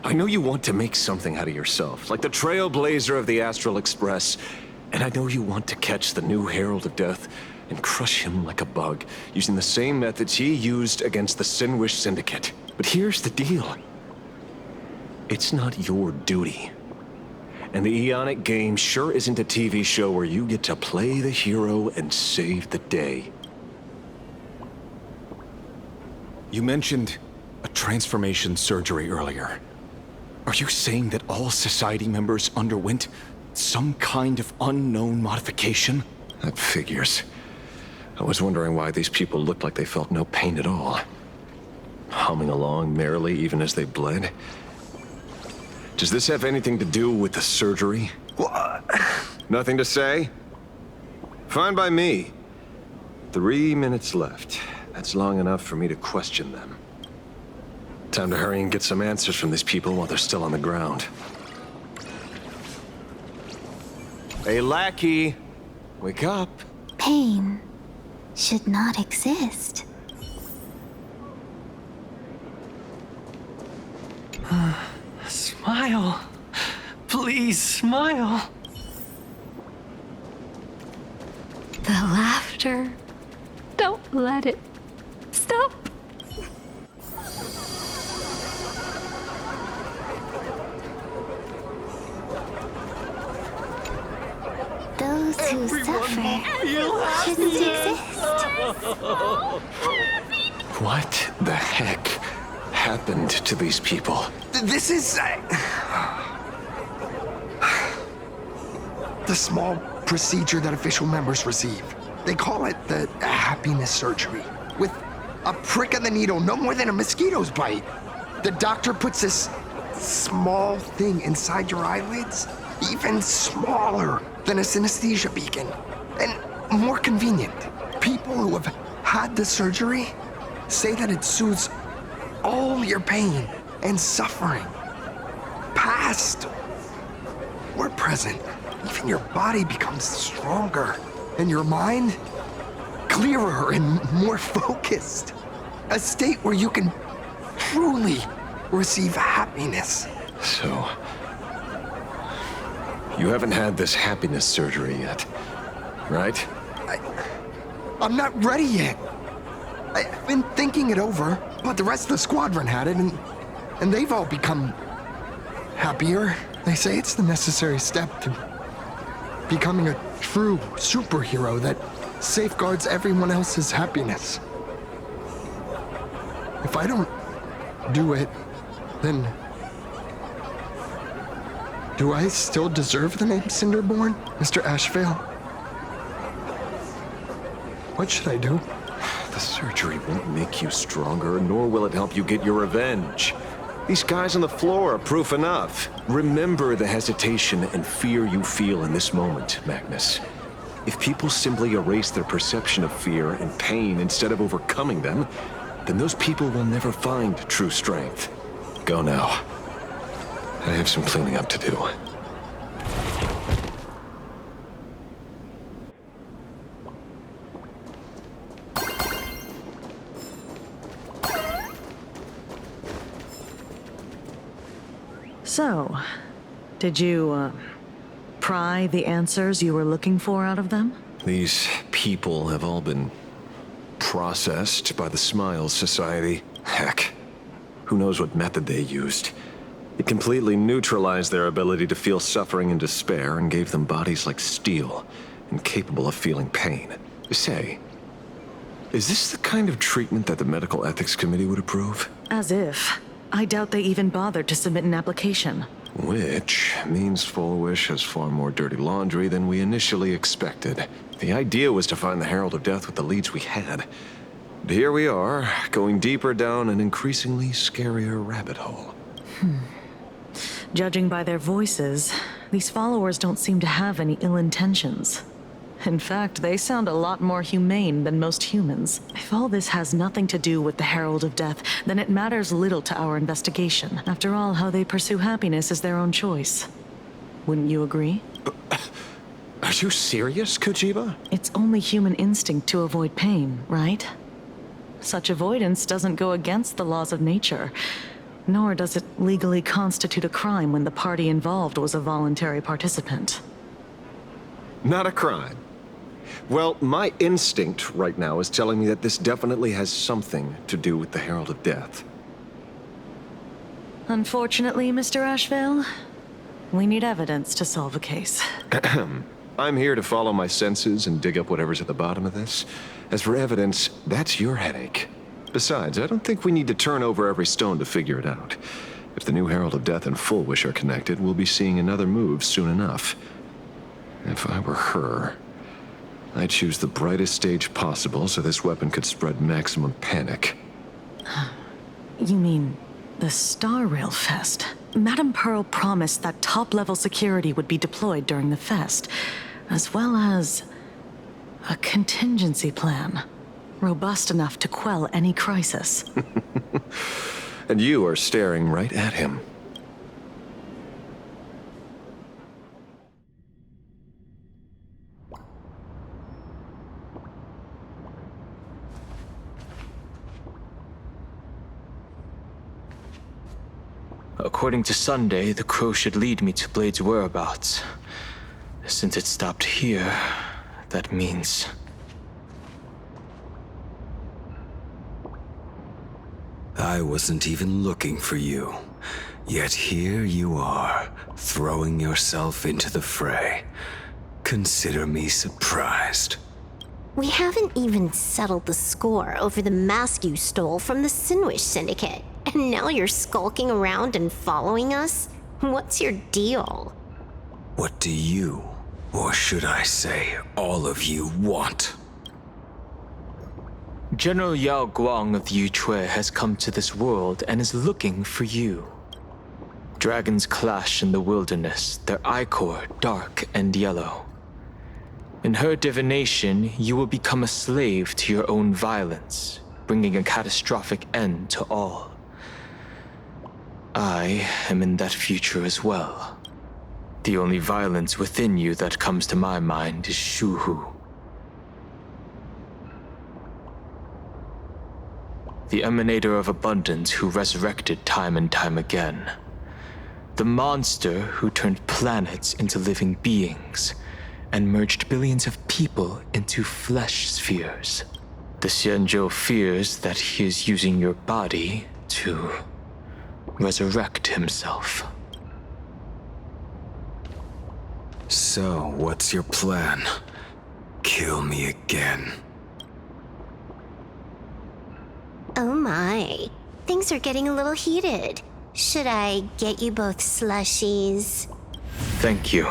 I know you want to make something out of yourself, like the trailblazer of the Astral Express. And I know you want to catch the new Herald of Death and crush him like a bug, using the same methods he used against the Sinwish Syndicate. But here's the deal. It's not your duty. And the Eonic game sure isn't a TV show where you get to play the hero and save the day. You mentioned a transformation surgery earlier. Are you saying that all Society members underwent some kind of unknown modification? That figures. I was wondering why these people looked like they felt no pain at all. Humming along merrily even as they bled. Does this have anything to do with the surgery? What? Nothing to say? Fine by me. 3 minutes left. That's long enough for me to question them. Time to hurry and get some answers from these people while they're still on the ground. Hey, lackey! Wake up! Pain should not exist. Smile. Please smile. The laughter. Don't let it stop. Those who suffer shouldn't exist. What the heck happened to these people? This is... the small procedure that official members receive. They call it the happiness surgery. With a prick of the needle, no more than a mosquito's bite. The doctor puts this small thing inside your eyelids, even smaller than a synesthesia beacon, and more convenient. People who have had the surgery say that it soothes all your pain and suffering, past or present. Even your body becomes stronger, and your mind clearer and more focused. A state where you can truly receive happiness. So, you haven't had this happiness surgery yet, right? I'm not ready yet. I've been thinking it over, but the rest of the squadron had it, and they've all become happier. They say it's the necessary step to becoming a true superhero that safeguards everyone else's happiness. If I don't do it, then do I still deserve the name Cinderborn, Mr. Ashvale? What should I do? The surgery won't make you stronger, nor will it help you get your revenge. These guys on the floor are proof enough. Remember the hesitation and fear you feel in this moment, Magnus. If people simply erase their perception of fear and pain instead of overcoming them, then those people will never find true strength. Go now. I have some cleaning up to do. So, did you, pry the answers you were looking for out of them? These people have all been processed by the Smiles Society. Heck, who knows what method they used. It completely neutralized their ability to feel suffering and despair and gave them bodies like steel, incapable of feeling pain. Say, is this the kind of treatment that the Medical Ethics Committee would approve? As if. I doubt they even bothered to submit an application. Which means Fullwish has far more dirty laundry than we initially expected. The idea was to find the Herald of Death with the leads we had. But here we are, going deeper down an increasingly scarier rabbit hole. Judging by their voices, these followers don't seem to have any ill intentions. In fact, they sound a lot more humane than most humans. If all this has nothing to do with the Herald of Death, then it matters little to our investigation. After all, how they pursue happiness is their own choice. Wouldn't you agree? Are you serious, Kojiba? It's only human instinct to avoid pain, right? Such avoidance doesn't go against the laws of nature. Nor does it legally constitute a crime when the party involved was a voluntary participant. Not a crime. Well, my instinct right now is telling me that this definitely has something to do with the Herald of Death. Unfortunately, Mr. Ashvale, we need evidence to solve a case. I'm here to follow my senses and dig up whatever's at the bottom of this. As for evidence, that's your headache. Besides, I don't think we need to turn over every stone to figure it out. If the new Herald of Death and Full Wish are connected, we'll be seeing another move soon enough. If I were her, I'd choose the brightest stage possible so this weapon could spread maximum panic. You mean the Star Rail Fest? Madame Pearl promised that top-level security would be deployed during the fest, as well as a contingency plan, robust enough to quell any crisis. And you are staring right at him. According to Sunday, the crow should lead me to Blade's whereabouts. Since it stopped here, that means... I wasn't even looking for you. Yet here you are, throwing yourself into the fray. Consider me surprised. We haven't even settled the score over the mask you stole from the Sinwish Syndicate. And now you're skulking around and following us? What's your deal? What do you, or should I say, all of you, want? General Yao Guang of the Yuchui has come to this world and is looking for you. Dragons clash in the wilderness, their ichor dark and yellow. In her divination, you will become a slave to your own violence, bringing a catastrophic end to all. I am in that future as well. The only violence within you that comes to my mind is Shuhu. The emanator of abundance who resurrected time and time again. The monster who turned planets into living beings and merged billions of people into flesh spheres. The Xianzhou fears that he is using your body to resurrect himself. So, what's your plan? Kill me again. Oh my, things are getting a little heated. Should I get you both slushies? Thank you.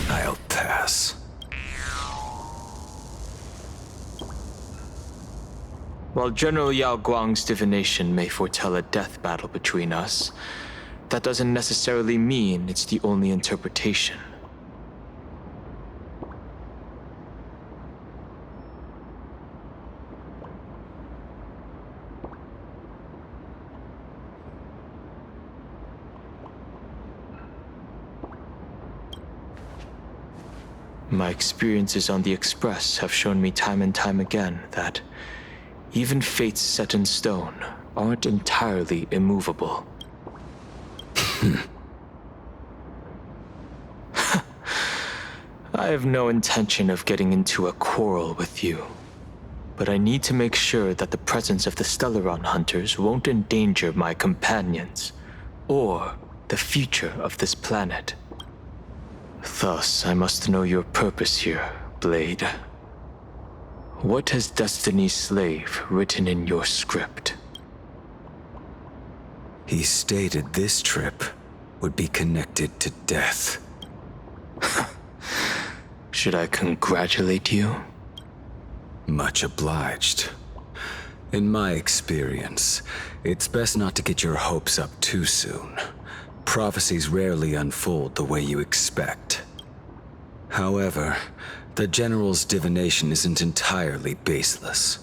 I'll pass. While General Yao Guang's divination may foretell a death battle between us, that doesn't necessarily mean it's the only interpretation. My experiences on the Express have shown me time and time again that even fates set in stone aren't entirely immovable. I have no intention of getting into a quarrel with you, but I need to make sure that the presence of the Stellaron hunters won't endanger my companions or the future of this planet. Thus, I must know your purpose here, Blade. What has Destiny's Slave written in your script? He stated this trip would be connected to death. Should I congratulate you? Much obliged. In my experience, it's best not to get your hopes up too soon. Prophecies rarely unfold the way you expect. However, the General's divination isn't entirely baseless.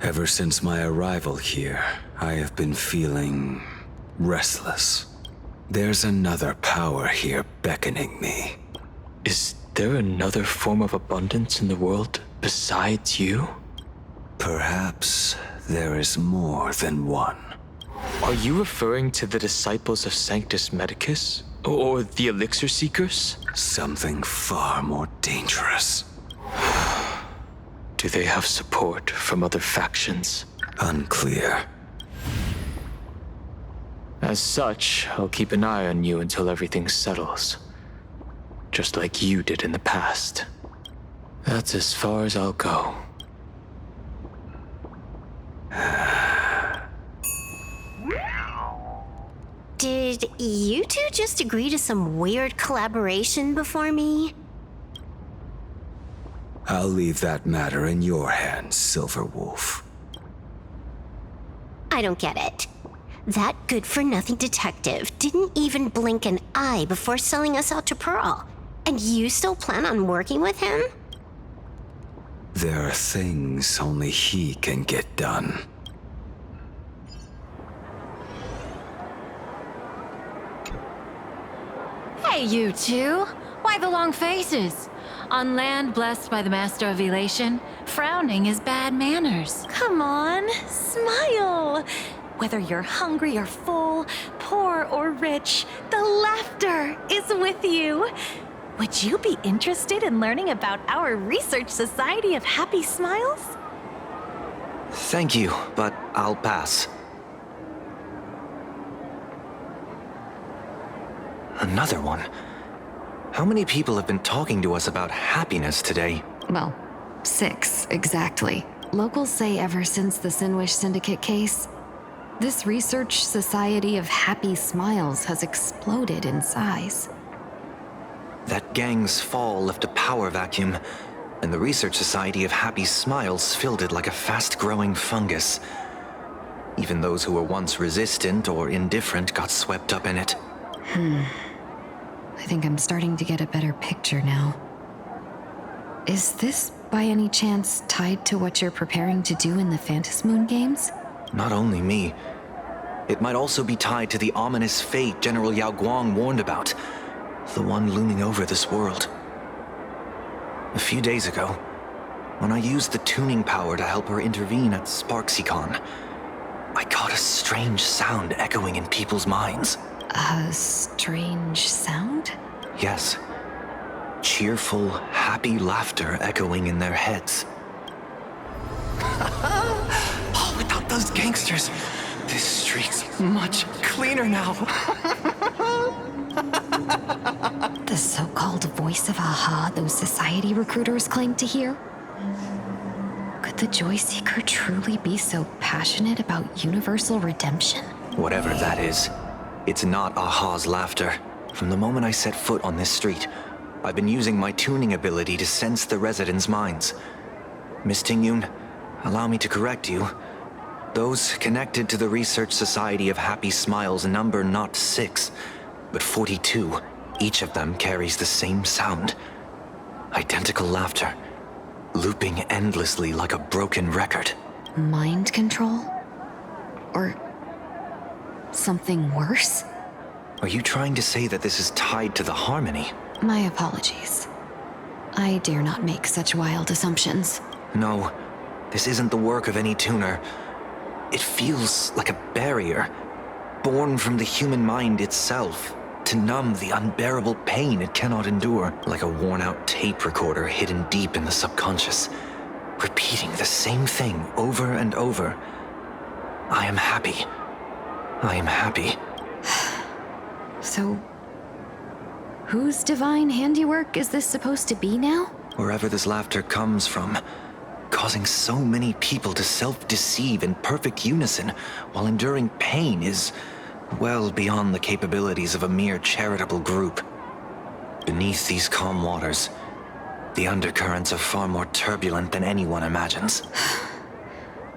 Ever since my arrival here, I have been feeling restless. There's another power here beckoning me. Is there another form of abundance in the world besides you? Perhaps there is more than one. Are you referring to the disciples of Sanctus Medicus? Or the Elixir Seekers? Something far more dangerous. Do they have support from other factions? Unclear. As such, I'll keep an eye on you until everything settles. Just like you did in the past. That's as far as I'll go. Did you two just agree to some weird collaboration before me? I'll leave that matter in your hands, Silver Wolf. I don't get it. That good-for-nothing detective didn't even blink an eye before selling us out to Pearl. And you still plan on working with him? There are things only he can get done. Hey, you two! Why the long faces? On land blessed by the Master of Elation, frowning is bad manners. Come on, smile. Whether you're hungry or full, poor or rich, the laughter is with you. Would you be interested in learning about our Research Society of Happy Smiles? Thank you, but I'll pass. Another one. How many people have been talking to us about happiness today? Well, 6, exactly. Locals say ever since the Sinwish Syndicate case, this Research Society of Happy Smiles has exploded in size. That gang's fall left a power vacuum, and the Research Society of Happy Smiles filled it like a fast-growing fungus. Even those who were once resistant or indifferent got swept up in it. I think I'm starting to get a better picture now. Is this, by any chance, tied to what you're preparing to do in the Phantasmoon games? Not only me. It might also be tied to the ominous fate General Yao Guang warned about. The one looming over this world. A few days ago, when I used the tuning power to help her intervene at Sparksicon, I caught a strange sound echoing in people's minds. A strange sound? Yes. Cheerful, happy laughter echoing in their heads. Oh, without those gangsters, this street's much cleaner now. The so-called voice of Aha those society recruiters claim to hear? Could the Joy Seeker truly be so passionate about universal redemption? Whatever that is, it's not Aha's laughter. From the moment I set foot on this street, I've been using my tuning ability to sense the residents' minds. Miss Tingyun, allow me to correct you. Those connected to the Research Society of Happy Smiles number not 6, but 42. Each of them carries the same sound. Identical laughter, looping endlessly like a broken record. Mind control? Or something worse? Are you trying to say that this is tied to the harmony? My apologies. I dare not make such wild assumptions. No, this isn't the work of any tuner. It feels like a barrier, born from the human mind itself, to numb the unbearable pain it cannot endure, like a worn-out tape recorder hidden deep in the subconscious, repeating the same thing over and over. I am happy. I am happy. So, whose divine handiwork is this supposed to be now? Wherever this laughter comes from, causing so many people to self-deceive in perfect unison while enduring pain is well beyond the capabilities of a mere charitable group. Beneath these calm waters, the undercurrents are far more turbulent than anyone imagines.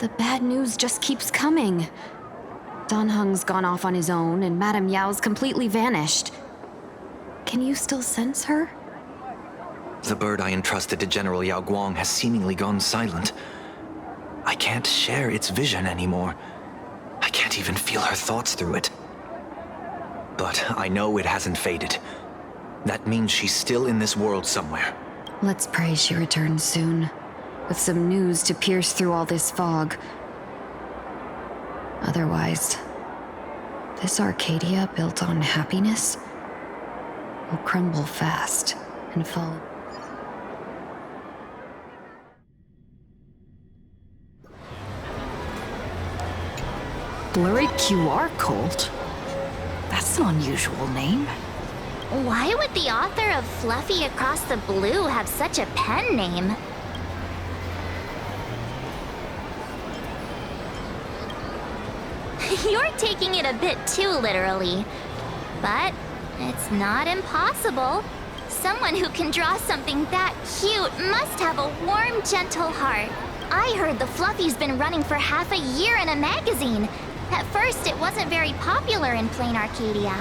The bad news just keeps coming. Dan Heng's gone off on his own, and Madame Yao's completely vanished. Can you still sense her? The bird I entrusted to General Yao Guang has seemingly gone silent. I can't share its vision anymore. I can't even feel her thoughts through it. But I know it hasn't faded. That means she's still in this world somewhere. Let's pray she returns soon, with some news to pierce through all this fog. Otherwise, This Arcadia built on happiness will crumble fast and fall. Blurry QR cult? That's an unusual name. Why would the author of Fluffy Across the Blue have such a pen name? You're taking it a bit too literally. But it's not impossible. Someone who can draw something that cute must have a warm, gentle heart. I heard the Fluffy's been running for half a year in a magazine. At first, it wasn't very popular in Plain Arcadia.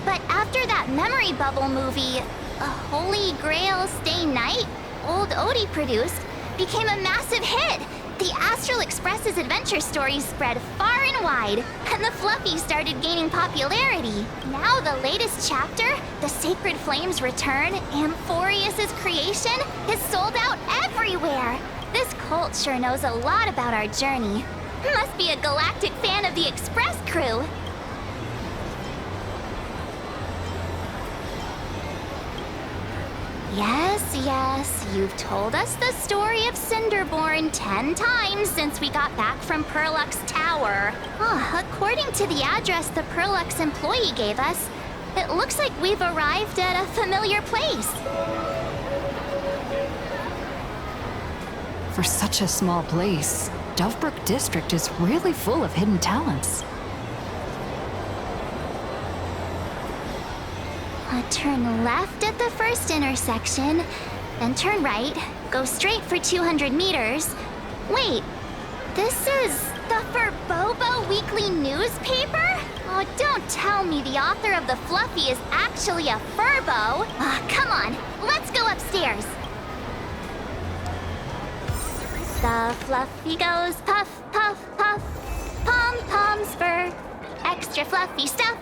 But after that memory bubble movie, A Holy Grail Stay Night, old Odie produced, became a massive hit. The Astral Express's adventure stories spread far and wide, and the Fluffy started gaining popularity. Now the latest chapter, The Sacred Flames Return, Amphorius's creation, is sold out everywhere. This cult sure knows a lot about our journey. Must be a galactic fan of the Express crew. Yes, you've told us the story of Cinderborn 10 times since we got back from Perlux Tower. According to the address the Perlux employee gave us, it looks like we've arrived at a familiar place. For such a small place, Dovebrook District is really full of hidden talents. Turn left at the first intersection, then turn right, go straight for 200 meters. Wait, this is the Furbobo Weekly newspaper? Oh, don't tell me the author of the Fluffy is actually a Furbo. Come on, let's go upstairs. The Fluffy goes puff, puff, puff, pom-poms for extra fluffy stuff.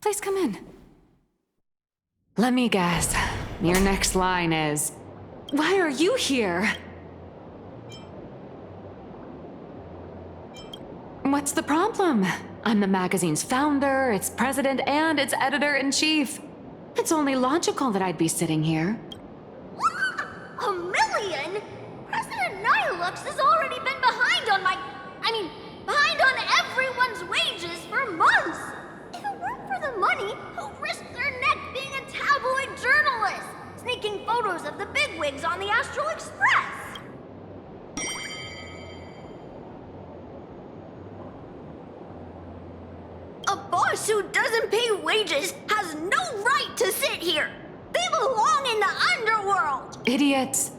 Please come in. Let me guess. Your next line is, "Why are you here?" What's the problem? I'm the magazine's founder, its president, and its editor-in-chief. It's only logical that I'd be sitting here. $1 million? President Nihilux has already been behind on behind on everyone's wages for months. If it weren't for the money, who'd risk their neck being a tabloid journalist, sneaking photos of the bigwigs on the Astral Express? A boss who doesn't pay wages has no right to sit here. They belong in the underworld. Idiots.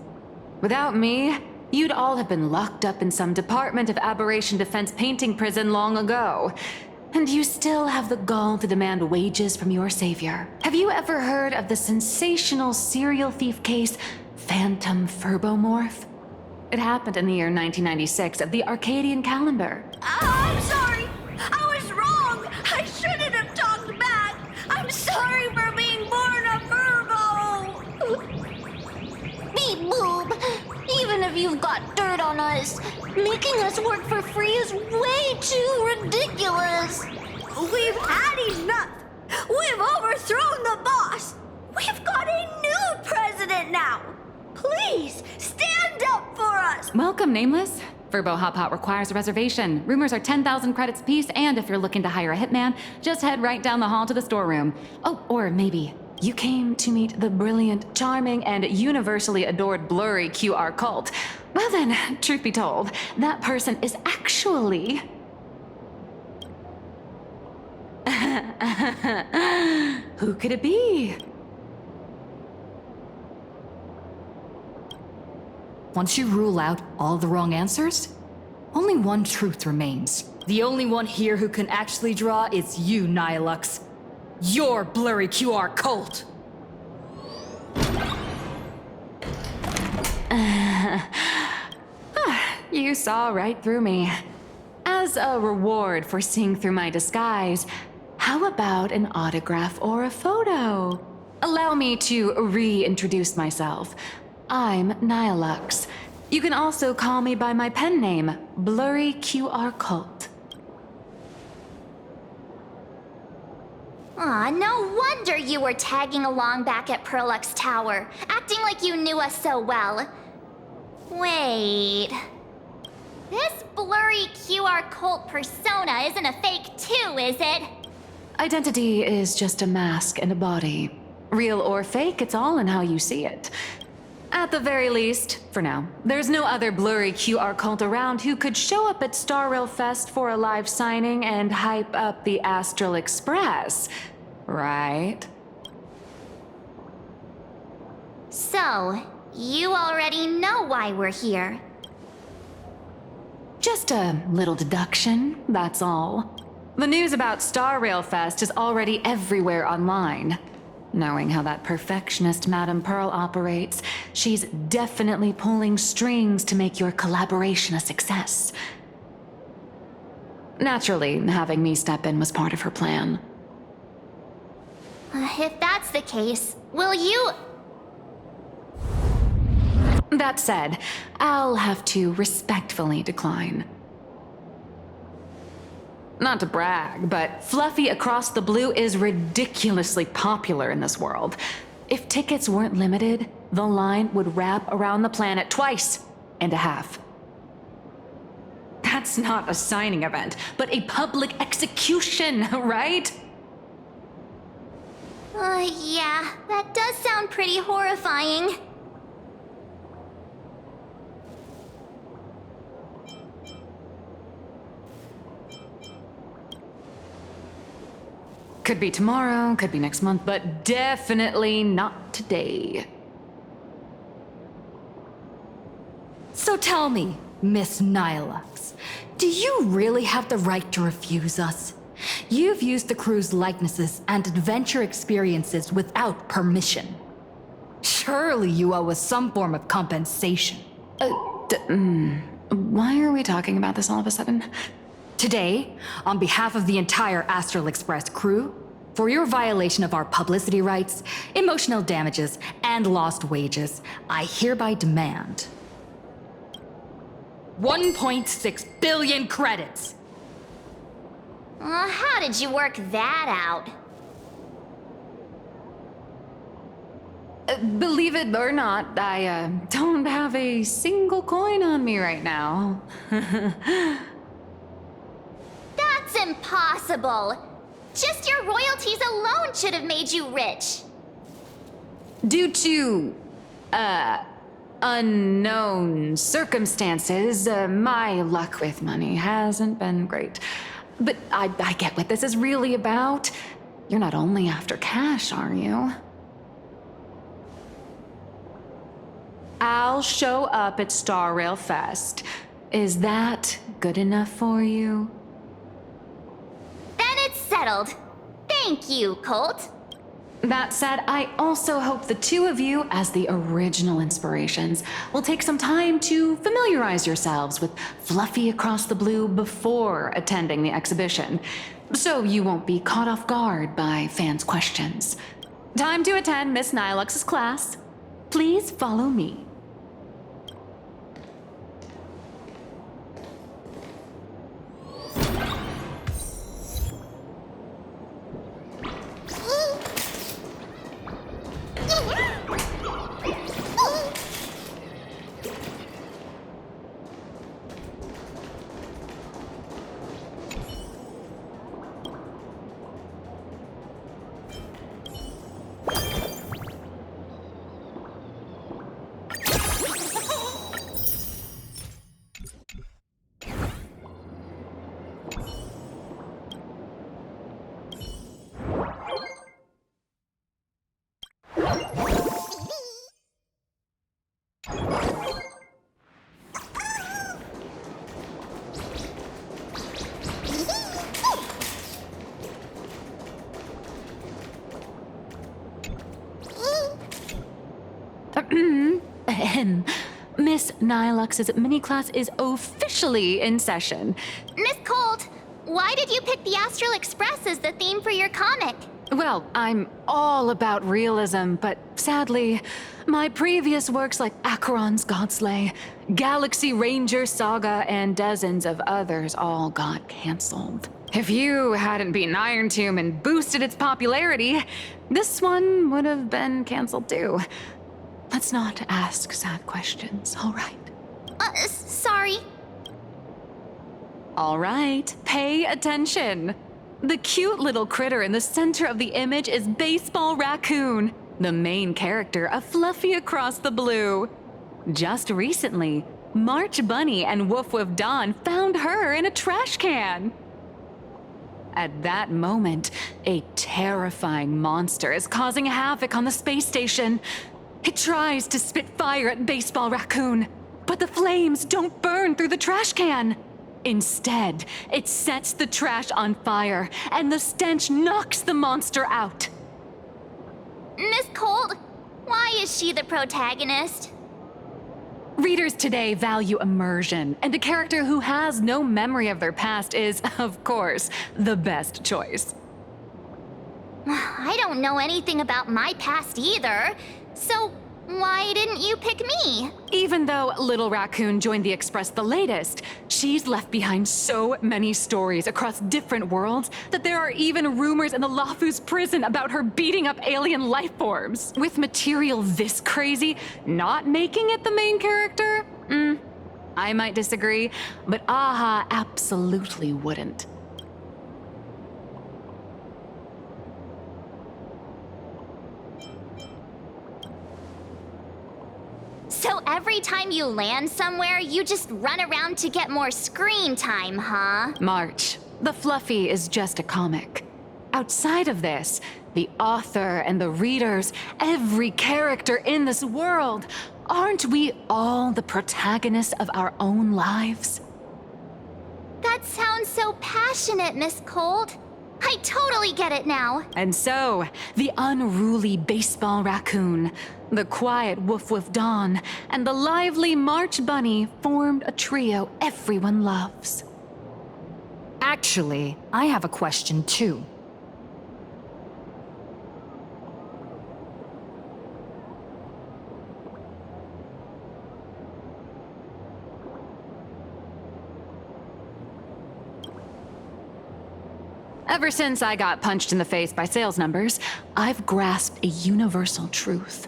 Without me, you'd all have been locked up in some Department of Aberration Defense painting prison long ago. And you still have the gall to demand wages from your savior. Have you ever heard of the sensational serial thief case, Phantom Furbomorph? It happened in the year 1996 of the Arcadian calendar. I'm sorry. I was wrong. I shouldn't have talked back. I'm sorry for being born a Furbo. Beep boop. Even if you've got dirt on us, making us work for free is way too ridiculous. We've had enough. We've overthrown the boss. We've got a new president now. Please, stand up for us. Welcome, Nameless. Furbo Hop Hot requires a reservation. Roomers are 10,000 credits apiece, and if you're looking to hire a hitman, just head right down the hall to the storeroom. Oh, or maybe you came to meet the brilliant, charming, and universally adored blurry QR cult. Well then, truth be told, that person is actually... Who could it be? Once you rule out all the wrong answers, Only one truth remains. The only one here who can actually draw is you, Nihilux. Your blurry QR cult! You saw right through me. As a reward for seeing through my disguise, how about an autograph or a photo? Allow me to reintroduce myself. I'm Nihilux. You can also call me by my pen name, Blurry QR Cult. Aw, no wonder you were tagging along back at Perlux Tower, acting like you knew us so well. Wait... This blurry QR cult persona isn't a fake too, is it? Identity is just a mask and a body. Real or fake, it's all in how you see it. At the very least, for now, there's no other blurry QR cult around who could show up at Star Rail Fest for a live signing and hype up the Astral Express, right? So, you already know why we're here. Just a little deduction, that's all. The news about Star Rail Fest is already everywhere online. Knowing how that perfectionist Madame Pearl operates, she's definitely pulling strings to make your collaboration a success. Naturally, having me step in was part of her plan. If that's the case, will you... That said, I'll have to respectfully decline. Not to brag, but Fluffy Across the Blue is ridiculously popular in this world. If tickets weren't limited, the line would wrap around the planet twice and a half. That's not a signing event, but a public execution, right? Yeah, that does sound pretty horrifying. Could be tomorrow, could be next month, but definitely not today. So tell me, Miss Nihilux, do you really have the right to refuse us? You've used the crew's likenesses and adventure experiences without permission. Surely you owe us some form of compensation. Why are we talking about this all of a sudden? Today, on behalf of the entire Astral Express crew, for your violation of our publicity rights, emotional damages, and lost wages, I hereby demand 1.6 billion credits! How did you work that out? Believe it or not, I don't have a single coin on me right now. That's impossible! Just your royalties alone should have made you rich! Due to, unknown circumstances, my luck with money hasn't been great. But I get what this is really about. You're not only after cash, are you? I'll show up at Star Rail Fest. Is that good enough for you? Then it's settled. Thank you, Colt. That said, I also hope the two of you, as the original inspirations, will take some time to familiarize yourselves with Fluffy Across the Blue before attending the exhibition, so you won't be caught off guard by fans' questions. Time to attend Miss Nilux's class. Please follow me. Miss Nilux's mini class is officially in session. Miss Colt, why did you pick the Astral Express as the theme for your comic? Well, I'm all about realism, but sadly, my previous works like Acheron's Godslay, Galaxy Ranger Saga, and dozens of others all got canceled. If you hadn't beaten Iron Tomb and boosted its popularity, this one would have been canceled too. Let's not ask sad questions, all right? Sorry. All right, pay attention. The cute little critter in the center of the image is Baseball Raccoon, the main character of Fluffy Across the Blue. Just recently, March Bunny and Woof Woof Dawn found her in a trash can. At that moment, a terrifying monster is causing havoc on the space station. It tries to spit fire at Baseball Raccoon, but the flames don't burn through the trash can. Instead, it sets the trash on fire, and the stench knocks the monster out. Miss Colt, why is she the protagonist? Readers today value immersion, and a character who has no memory of their past is, of course, the best choice. I don't know anything about my past either, so why didn't you pick me? Even though Little Raccoon joined the Express the latest, she's left behind so many stories across different worlds that there are even rumors in the Lafu's prison about her beating up alien life forms. With material this crazy, not making it the main character? I might disagree, but Aha absolutely wouldn't. So every time you land somewhere, you just run around to get more screen time, huh? March, the Fluffy is just a comic. Outside of this, the author and the readers, every character in this world, aren't we all the protagonists of our own lives? That sounds so passionate, Miss Colt. I totally get it now. And so, the unruly Baseball Raccoon, the quiet Woof Woof Dawn, and the lively March Bunny formed a trio everyone loves. Actually, I have a question too. Ever since I got punched in the face by sales numbers, I've grasped a universal truth.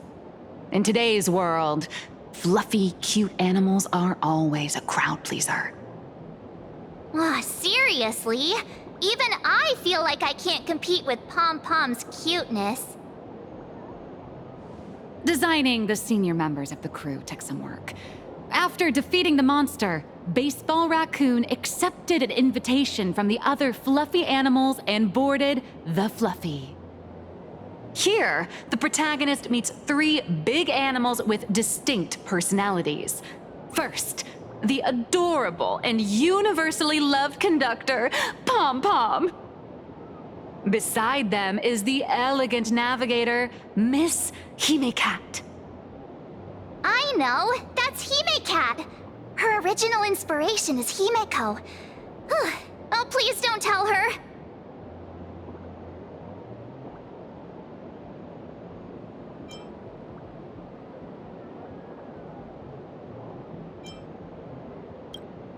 In today's world, fluffy, cute animals aren't always a crowd pleaser. Seriously? Even I feel like I can't compete with Pom Pom's cuteness. Designing the senior members of the crew took some work. After defeating the monster, Baseball Raccoon accepted an invitation from the other fluffy animals and boarded the Fluffy. Here, the protagonist meets 3 big animals with distinct personalities. First, the adorable and universally loved conductor, Pom Pom. Beside them is the elegant navigator, Miss Hime-Cat. I know, that's Hime-Cat. Her original inspiration is Himeko. Oh, please don't tell her.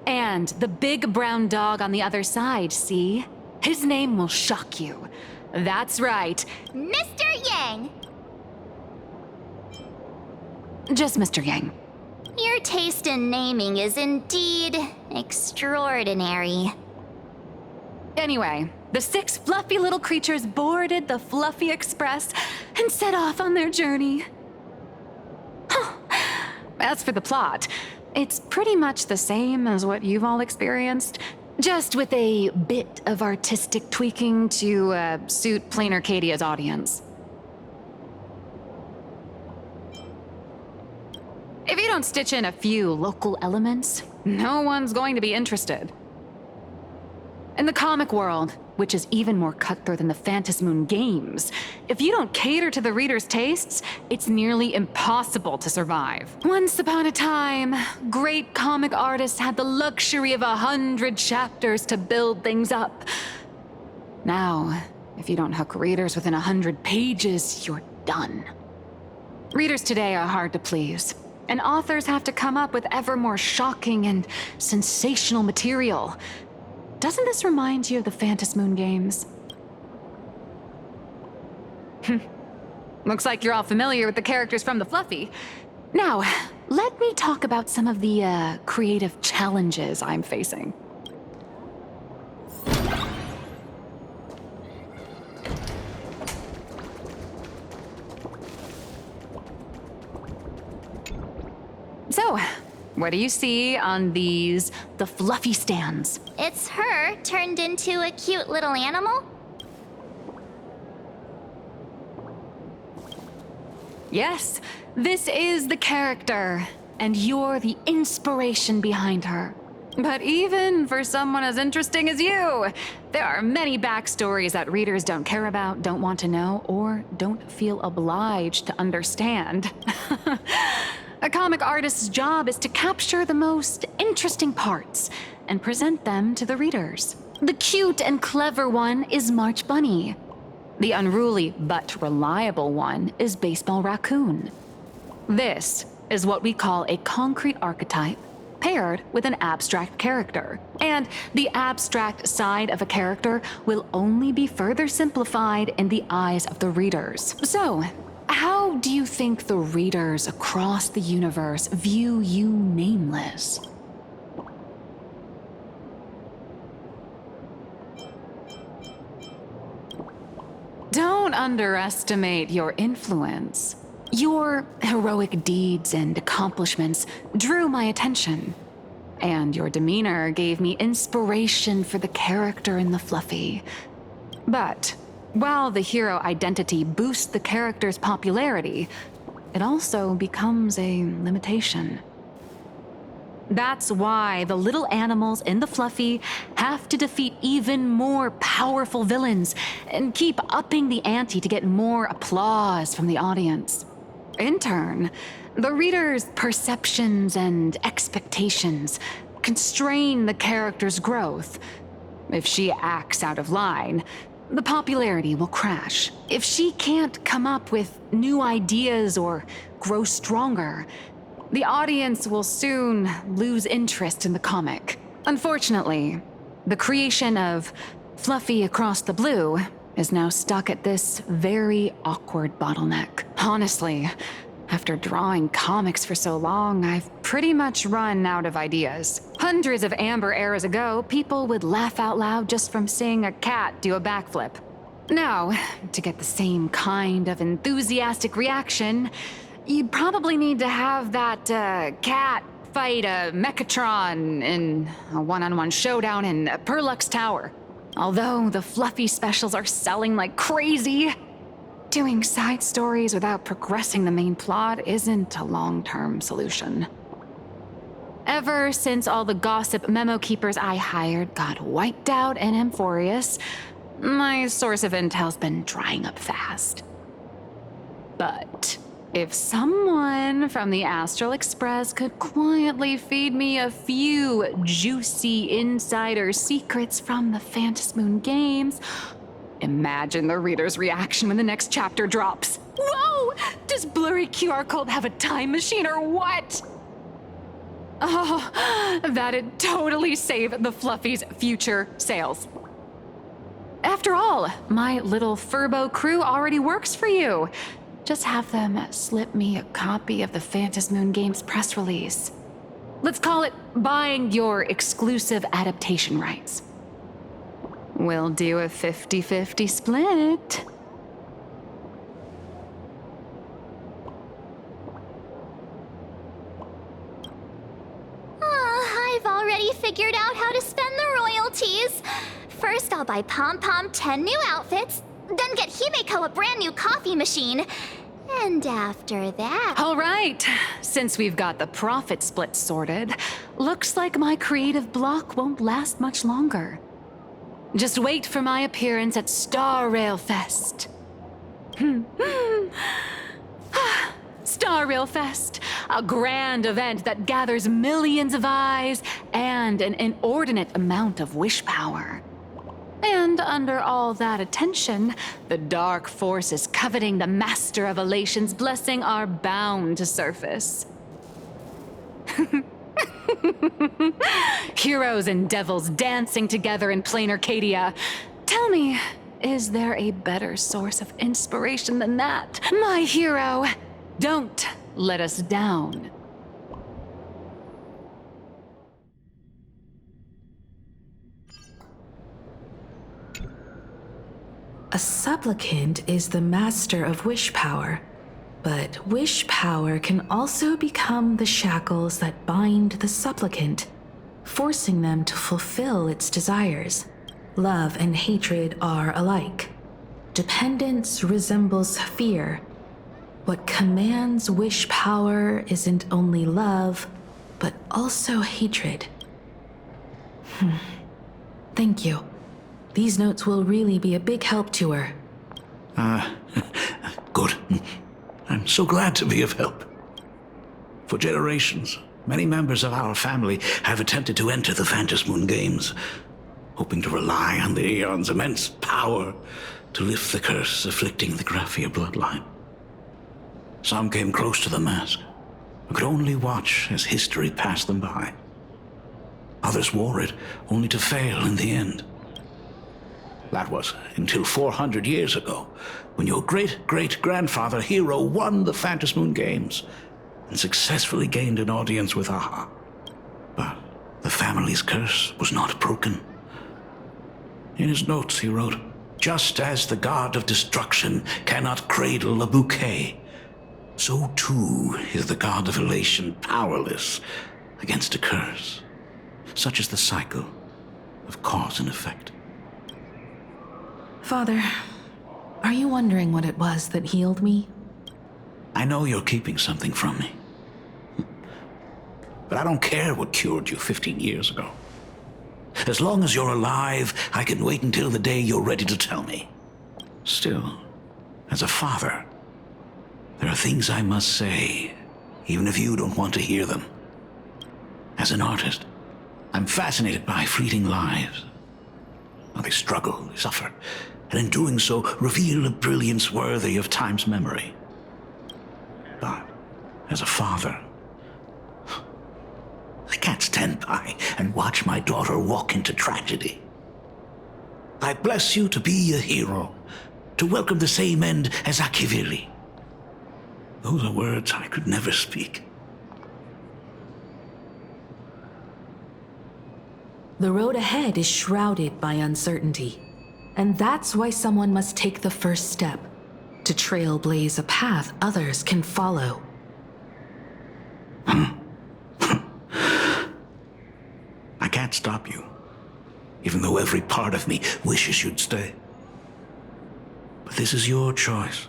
And the big brown dog on the other side, see? His name will shock you. That's right. Mr. Yang! Just Mr. Yang. Your taste in naming is indeed extraordinary. Anyway, the 6 fluffy little creatures boarded the Fluffy Express and set off on their journey. As for the plot, it's pretty much the same as what you've all experienced, just with a bit of artistic tweaking to suit Plain Arcadia's audience. If you don't stitch in a few local elements, no one's going to be interested. In the comic world, which is even more cutthroat than the Phantasmoon games, if you don't cater to the reader's tastes, it's nearly impossible to survive. Once upon a time, great comic artists had the luxury of 100 chapters to build things up. Now, if you don't hook readers within 100 pages, you're done. Readers today are hard to please, and authors have to come up with ever more shocking and sensational material. Doesn't this remind you of the Phantasmoon games? Looks like you're all familiar with the characters from the Fluffy. Now, let me talk about some of the creative challenges I'm facing. So, what do you see on the Fluffy stands? It's her turned into a cute little animal? Yes, this is the character, and you're the inspiration behind her. But even for someone as interesting as you, there are many backstories that readers don't care about, don't want to know, or don't feel obliged to understand. A comic artist's job is to capture the most interesting parts and present them to the readers. The cute and clever one is March Bunny. The unruly but reliable one is Baseball Raccoon. This is what we call a concrete archetype paired with an abstract character. And the abstract side of a character will only be further simplified in the eyes of the readers. So, how do you think the readers across the universe view you, Nameless? Don't underestimate your influence. Your heroic deeds and accomplishments drew my attention, and your demeanor gave me inspiration for the character in the Fluffy. But while the hero identity boosts the character's popularity, it also becomes a limitation. That's why the little animals in the Fluffy have to defeat even more powerful villains and keep upping the ante to get more applause from the audience. In turn, the reader's perceptions and expectations constrain the character's growth. If she acts out of line, the popularity will crash. If she can't come up with new ideas or grow stronger, the audience will soon lose interest in the comic. Unfortunately, the creation of Fluffy Across the Blue is now stuck at this very awkward bottleneck. Honestly, after drawing comics for so long, I've pretty much run out of ideas. Hundreds of Amber eras ago, people would laugh out loud just from seeing a cat do a backflip. Now, to get the same kind of enthusiastic reaction, you'd probably need to have that cat fight a Mechatron in a one-on-one showdown in Perlux Tower. Although the Fluffy specials are selling like crazy, doing side stories without progressing the main plot isn't a long-term solution. Ever since all the gossip memo keepers I hired got wiped out in Amphorius, my source of intel's been drying up fast. But if someone from the Astral Express could quietly feed me a few juicy insider secrets from the Phantasmoon games, imagine the reader's reaction when the next chapter drops. Whoa! Does Blurry QR Code have a time machine or what? Oh, that'd totally save the Fluffy's future sales. After all, my little Furbo crew already works for you. Just have them slip me a copy of the Phantasmoon Games press release. Let's call it buying your exclusive adaptation rights. We'll do a 50-50 split. I've already figured out how to spend the royalties. First, I'll buy Pom Pom 10 new outfits, then get Himeko a brand new coffee machine. And after that... All right, since we've got the profit split sorted, looks like my creative block won't last much longer. Just wait for my appearance at Star Rail Fest. Star Rail Fest, a grand event that gathers millions of eyes and an inordinate amount of wish power. And under all that attention, the dark forces coveting the Master of Elation's blessing are bound to surface. Heroes and devils dancing together in plain Arcadia. Tell me, is there a better source of inspiration than that? My hero, don't let us down. A supplicant is the master of wish power, but wish power can also become the shackles that bind the supplicant, forcing them to fulfill its desires. Love and hatred are alike. Dependence resembles fear. What commands wish power isn't only love, but also hatred. Thank you. These notes will really be a big help to her. Good. I'm so glad to be of help. For generations, many members of our family have attempted to enter the Phantom Moon Games, hoping to rely on the Aeon's immense power to lift the curse afflicting the Graphia bloodline. Some came close to the mask, but could only watch as history passed them by. Others wore it, only to fail in the end. That was until 400 years ago, when your great-great-grandfather Hero won the Phantom Moon Games and successfully gained an audience with Aha. But the family's curse was not broken. In his notes he wrote, "Just as the god of destruction cannot cradle a bouquet, so too is the god of elation powerless against a curse. Such is the cycle of cause and effect." Father, are you wondering what it was that healed me? I know you're keeping something from me. But I don't care what cured you 15 years ago. As long as you're alive, I can wait until the day you're ready to tell me. Still, as a father, there are things I must say, even if you don't want to hear them. As an artist, I'm fascinated by fleeting lives. How they struggle, they suffer, and in doing so, reveal a brilliance worthy of time's memory. But, as a father, I can't stand by and watch my daughter walk into tragedy. I bless you to be a hero, to welcome the same end as Akiviri. Those are words I could never speak. The road ahead is shrouded by uncertainty, and that's why someone must take the first step, to trailblaze a path others can follow. I can't stop you, even though every part of me wishes you'd stay. But this is your choice,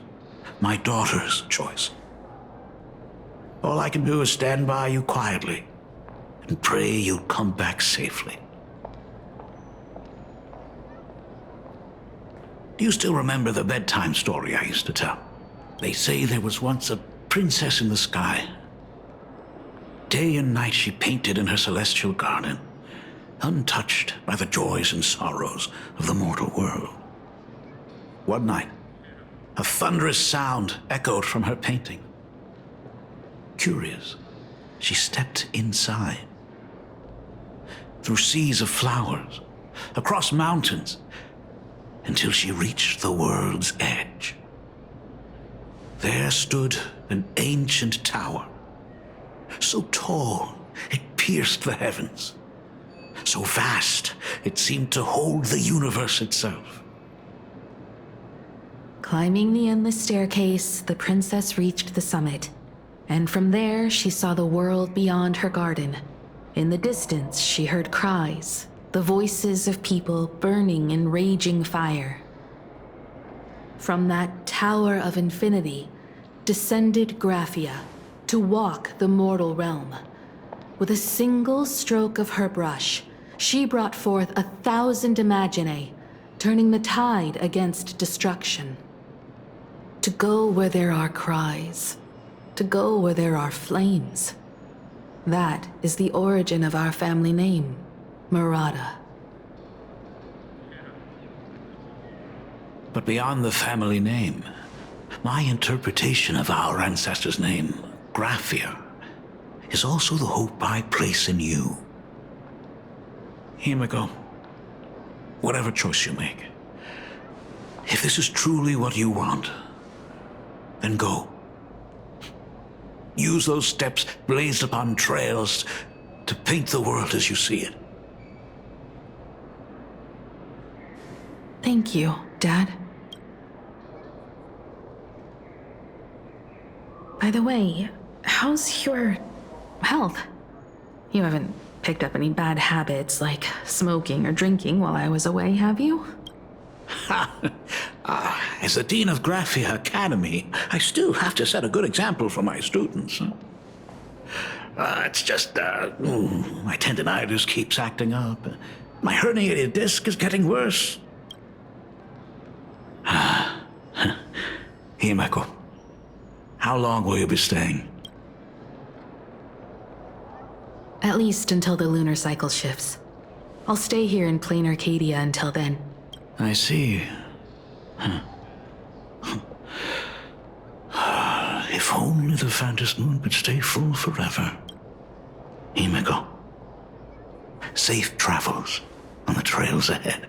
my daughter's choice. All I can do is stand by you quietly and pray you'll come back safely. Do you still remember the bedtime story I used to tell? They say there was once a princess in the sky. Day and night she painted in her celestial garden, untouched by the joys and sorrows of the mortal world. One night, a thunderous sound echoed from her painting. Curious, she stepped inside. Through seas of flowers, across mountains, until she reached the world's edge. There stood an ancient tower, so tall it pierced the heavens, so vast it seemed to hold the universe itself. Climbing the endless staircase, the princess reached the summit, and from there she saw the world beyond her garden. In the distance, she heard cries, the voices of people burning in raging fire. From that tower of infinity descended Graphia to walk the mortal realm. With a single stroke of her brush, She brought forth 1,000 Imaginae, turning the tide against destruction. To go where there are cries, to go where there are flames. That is the origin of our family name, Murata. But beyond the family name, my interpretation of our ancestor's name, Graphia, is also the hope I place in you. Himiko, whatever choice you make, if this is truly what you want, then go. Use those steps blazed upon trails to paint the world as you see it. Thank you, Dad. By the way, how's your health? You haven't picked up any bad habits like smoking or drinking while I was away, have you? As the Dean of Graphia Academy, I still have to set a good example for my students. It's just, my tendinitis keeps acting up. My herniated disc is getting worse. Himeko, how long will you be staying? At least until the lunar cycle shifts. I'll stay here in plain Arcadia until then. I see. If only the Phantom Moon could stay full forever. Himeko, safe travels on the trails ahead.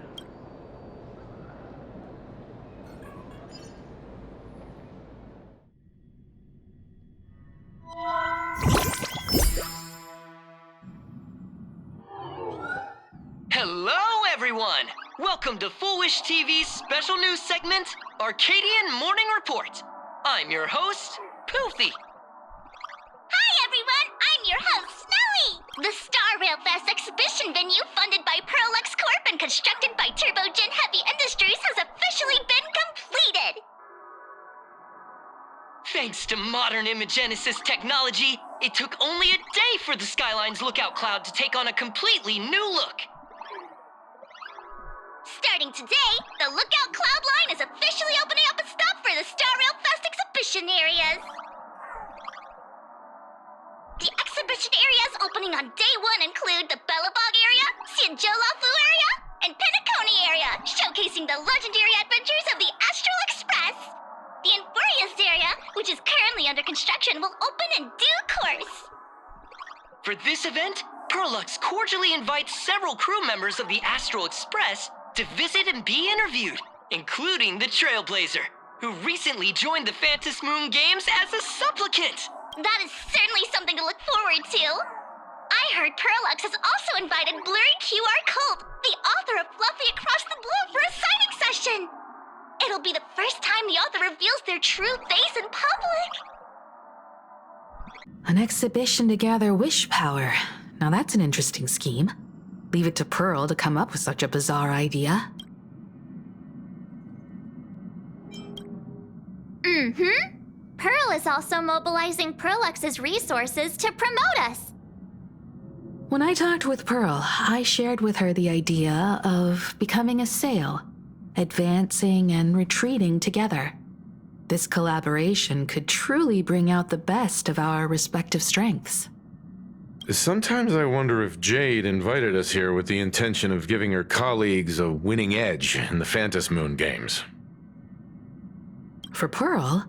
Hello, everyone! Welcome to Foolish TV's special news segment, Arcadian Morning Report. I'm your host, Poofy. Hi, everyone! I'm your host, Snowy! The Star Rail Fest exhibition venue funded by Perlux Corp and constructed by Turbogen Heavy Industries has officially been completed! Thanks to modern Imagenesis technology, it took only a day for the Skyline's lookout cloud to take on a completely new look. Starting today, the Lookout Cloud line is officially opening up a stop for the Star Rail Fest exhibition areas. The exhibition areas opening on day one include the Bellabog area, Sianjolafu area, and Penacony area, showcasing the legendary adventures of the Astral Express. The Infurious area, which is currently under construction, will open in due course. For this event, Perlux cordially invites several crew members of the Astral Express to visit and be interviewed, including the Trailblazer, who recently joined the Phantom Moon Games as a supplicant. That is certainly something to look forward to. I heard Perlux has also invited Blurry QR Cult, the author of Fluffy Across the Blue, for a signing session. It'll be the first time the author reveals their true face in public. An exhibition to gather wish power. Now that's an interesting scheme. Leave it to Pearl to come up with such a bizarre idea. Pearl is also mobilizing Perlux's resources to promote us. When I talked with Pearl, I shared with her the idea of becoming a sail, advancing and retreating together. This collaboration could truly bring out the best of our respective strengths. Sometimes I wonder if Jade invited us here with the intention of giving her colleagues a winning edge in the Phantom Moon Games. For Pearl,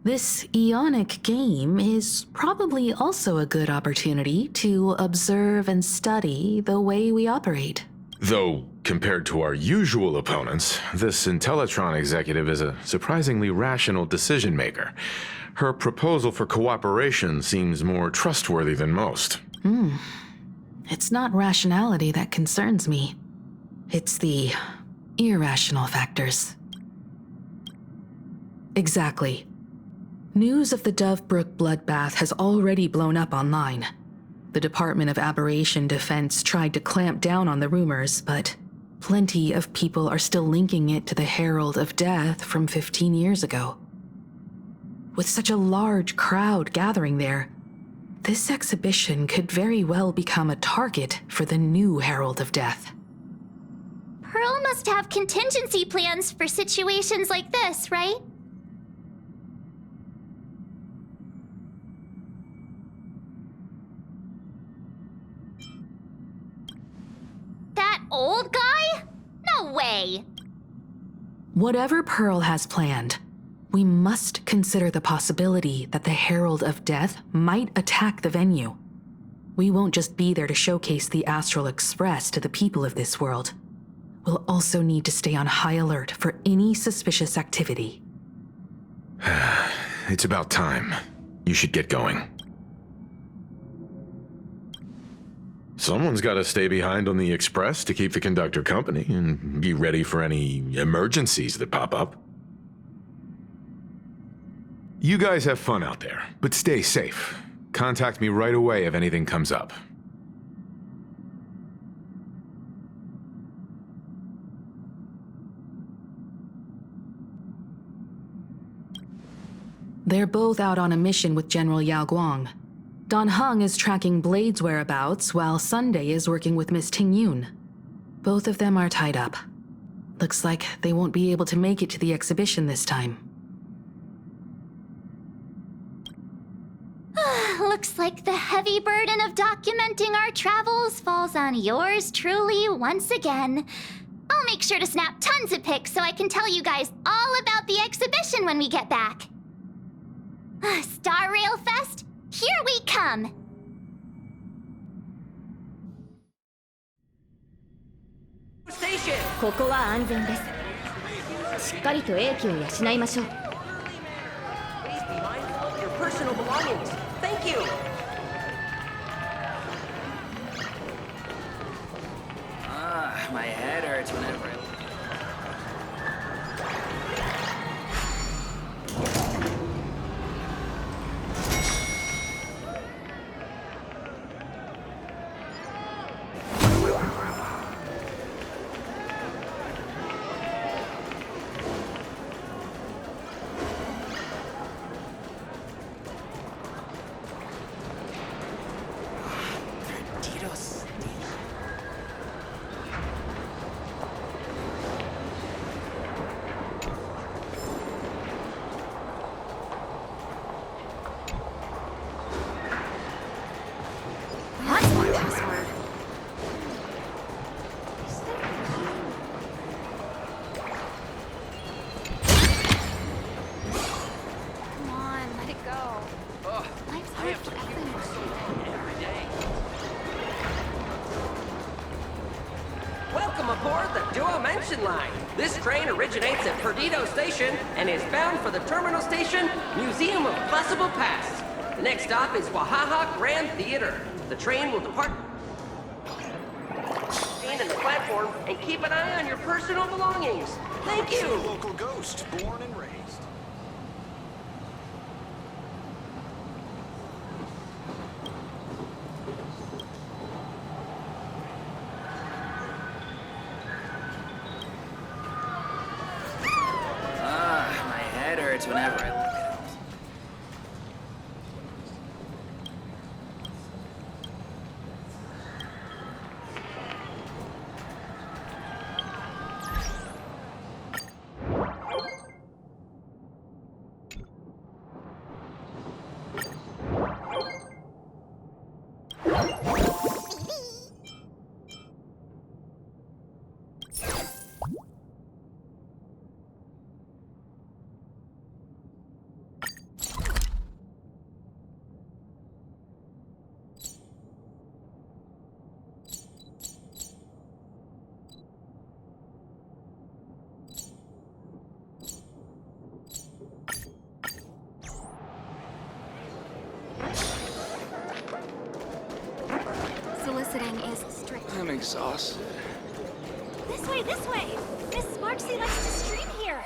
this Ionic game is probably also a good opportunity to observe and study the way we operate. Though, compared to our usual opponents, this Intellitron executive is a surprisingly rational decision maker. Her proposal for cooperation seems more trustworthy than most. It's not rationality that concerns me. It's the irrational factors. Exactly. News of the Dovebrook bloodbath has already blown up online. The Department of Aberration Defense tried to clamp down on the rumors, but plenty of people are still linking it to the Herald of Death from 15 years ago. With such a large crowd gathering there, This exhibition could very well become a target for the new Herald of Death. Pearl must have contingency plans for situations like this, right? That old guy? No way! Whatever Pearl has planned, we must consider the possibility that the Herald of Death might attack the venue. We won't just be there to showcase the Astral Express to the people of this world. We'll also need to stay on high alert for any suspicious activity. It's about time. You should get going. Someone's got to stay behind on the Express to keep the conductor company and be ready for any emergencies that pop up. You guys have fun out there, but stay safe. Contact me right away if anything comes up. They're both out on a mission with General Yao Guang. Dan Heng is tracking Blade's whereabouts, while Sunday is working with Miss Ting Yun. Both of them are tied up. Looks like they won't be able to make it to the exhibition this time. Looks like the heavy burden of documenting our travels falls on yours truly once again. I'll make sure to snap tons of pics so I can tell you guys all about the exhibition when we get back. Star Rail Fest, here we come! ここは安全です。しっかりと英気を養いましょう。Please be mindful of your personal belongings. Thank you. My head hurts whenever I... Welcome aboard the Duo Mention Line. This train originates at Perdido Station and is bound for the terminal station, Museum of Possible Past. The next stop is Wahaha Grand Theater. The train will depart in the platform and keep an eye on your personal belongings. Thank you. Local ghost, born and raised. My head hurts whenever I look at it. Soliciting is strict. I'm exhausted. This way, this way! Miss Sparksy likes to stream here!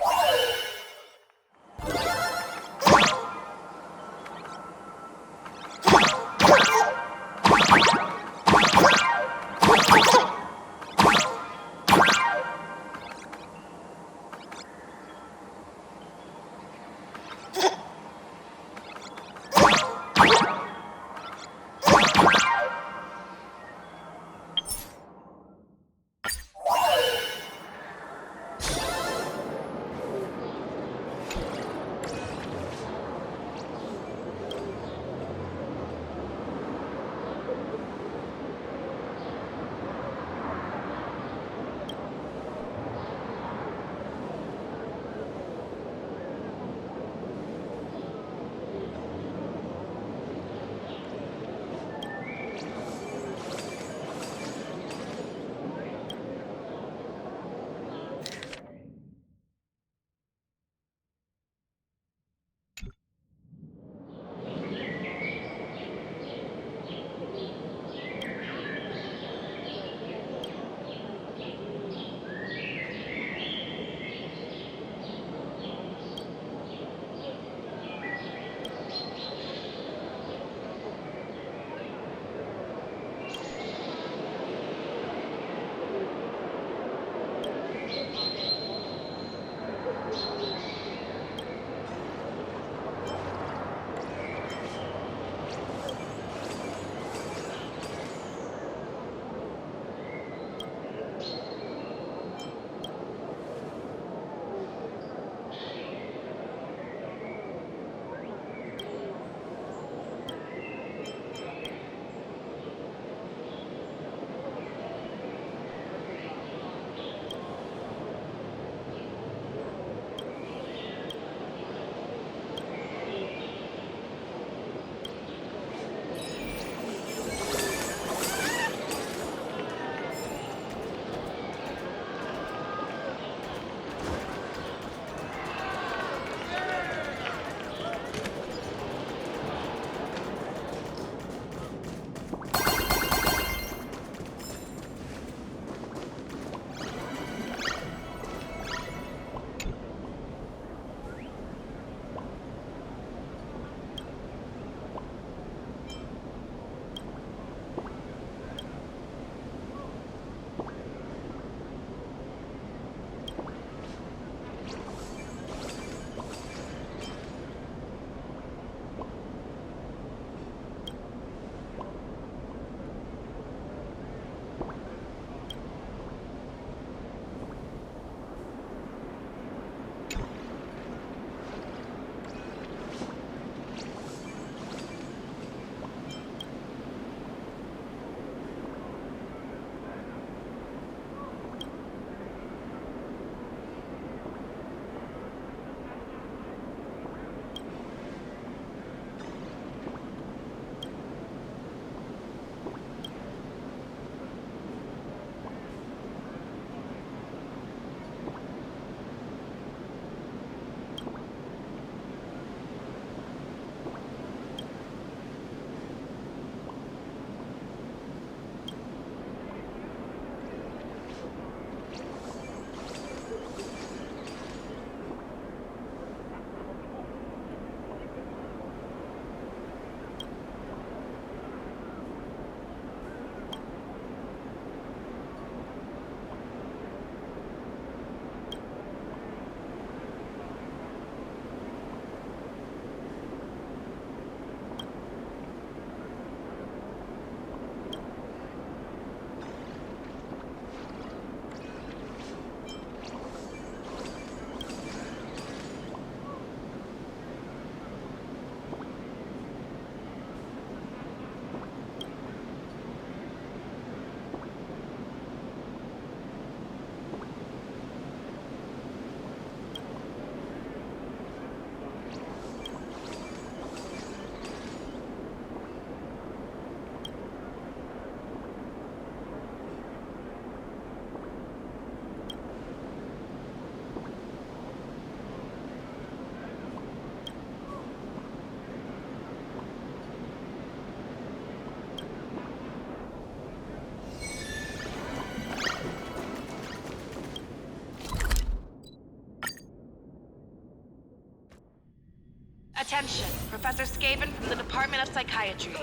Attention, Professor Skaven from the Department of Psychiatry.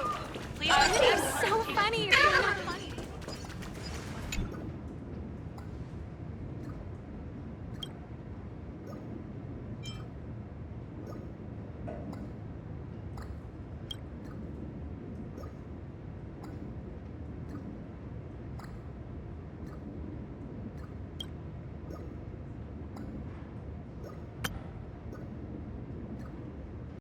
Please. You're so funny. You're gonna